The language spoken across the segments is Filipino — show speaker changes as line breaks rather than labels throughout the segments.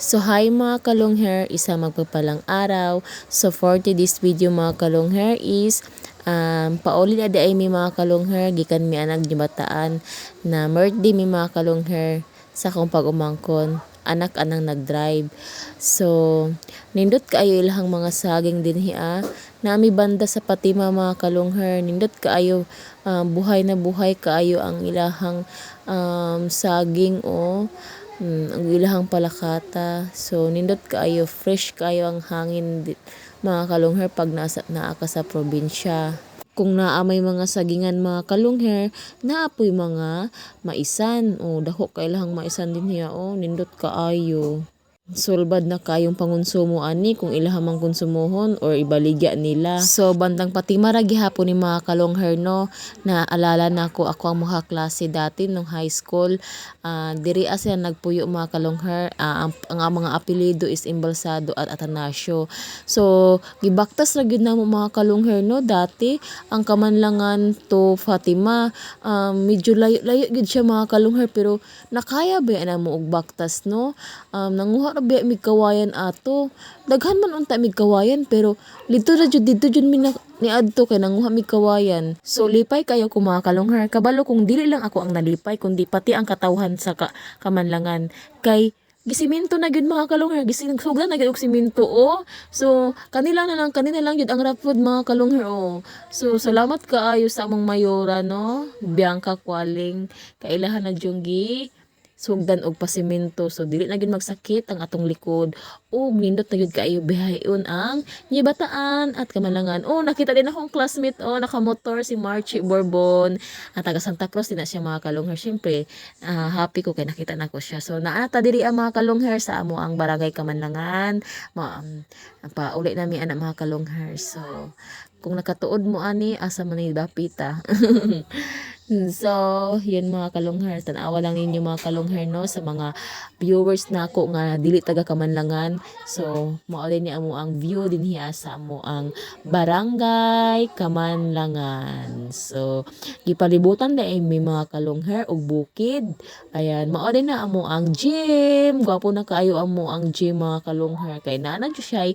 So hi mga kalong hair, isang magpapalang araw. So for today's video mga kalong hair is pauli na ay may mga kalong hair gikan mi anak gibataan na birthday mi mga kalong hair sa akong pag-umangkon anak anang nag-drive. So nindot kaayo ilahang mga saging dinhi nami banda sa Patima mga kalong hair, nindot kaayo buhay na buhay kaayo ang ilahang saging ang ilahang palakata. So nindot kaayo, fresh kaayo ang hangin mga kalungher pag naa ka sa probinsya. Kung naamay mga sagingan mga kalungher, naapoy mga maisan. Dako kailahang maisan din niya. Nindot kaayo. Sulbad na kayong pangonsumo ani kung ilahamang konsumohon or ibaligya nila. So bandang Patima ra gihapon ni mga kalongher no, na alala na ako ang mga klase dati nung high school. Diri siya nagpuyo mga kalongher. Ang mga apelyido is Embalsado at Atanasio. So gibaktas ra gyud namo mga kalongher no dati ang Kamanlangan to Fatima. Medyo layo gyud siya mga kalongher pero nakaya ba na mo og baktas no. Nanguha ra ba mig kawayan ato. Daghan man unta mig kawayan pero dito jud mi niadto kay nanguha mig kawayan. So lipay kayo ko mga kalongher. Kabalo kung dili lang ako ang nalipay kundi pati ang katawhan sa Kamanlangan kay gisiminto na gyud mga kalongher, gisugdan na gyud og siminto So kanila lang gyud ang rapod mga kalongher So salamat kaayo sa among mayora no, Bianca Qualing, kailahan na junggi sugdan og pasimento so dili na gyud magsakit ang atong likod ug nindot na gyud kaayo bihayon ang Gibataan at Kamanlangan. Nakita din akong classmate nakamotor si Marchie Bourbon at taga Santa Cruz din na siya mga kalongher. Syempre happy ko kay nakita nako siya. So naa ta diri ang mga kalongher sa amo ang barangay Kamanlangan. Pauli nami ana mga kalongher. So kung nakatuod mo ani asa man ni dapita. So, yun mga kalongher, tanawa lang ninyo mga kalongher no sa mga viewers nako nga dili taga Kamanlangan. So, mauli ni amo ang view dinhi sa amo ang barangay Kamanlangan. So, gipalibutan na may mga kalongher og bukid. Ayan, mauli na amo ang gym. Gwapo na kaayo amo ang gym mga kalongher kay naa jud siya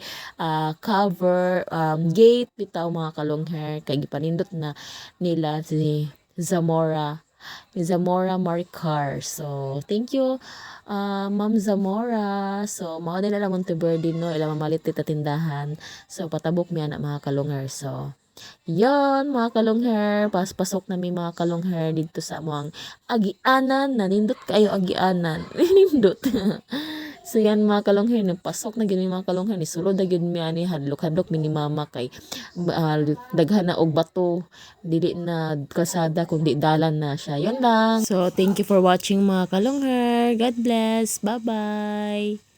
cover gate bitaw mga kalongher kay gipanindot na nila si Zamora Maricar. So, thank you, Ma'am Zamora. So, mao nila lang Monte Verde no, ila mamalit ta tindahan. So, patabok mi anak mga kalongher. So, yon mga kalongher, pasok na mi mga kalongher dito sa amuang agianan, nanindot kayo agianan. Nindot. So yan mga kalongher, nagpasok na gyud mga kalongher, ni sulod na gyud mi ani hadlok-hadlok mi ni mama kay daghan na og bato, dili na kalsada kundi dalan na siya. Yon lang. So thank you for watching mga kalongher. God bless. Bye-bye.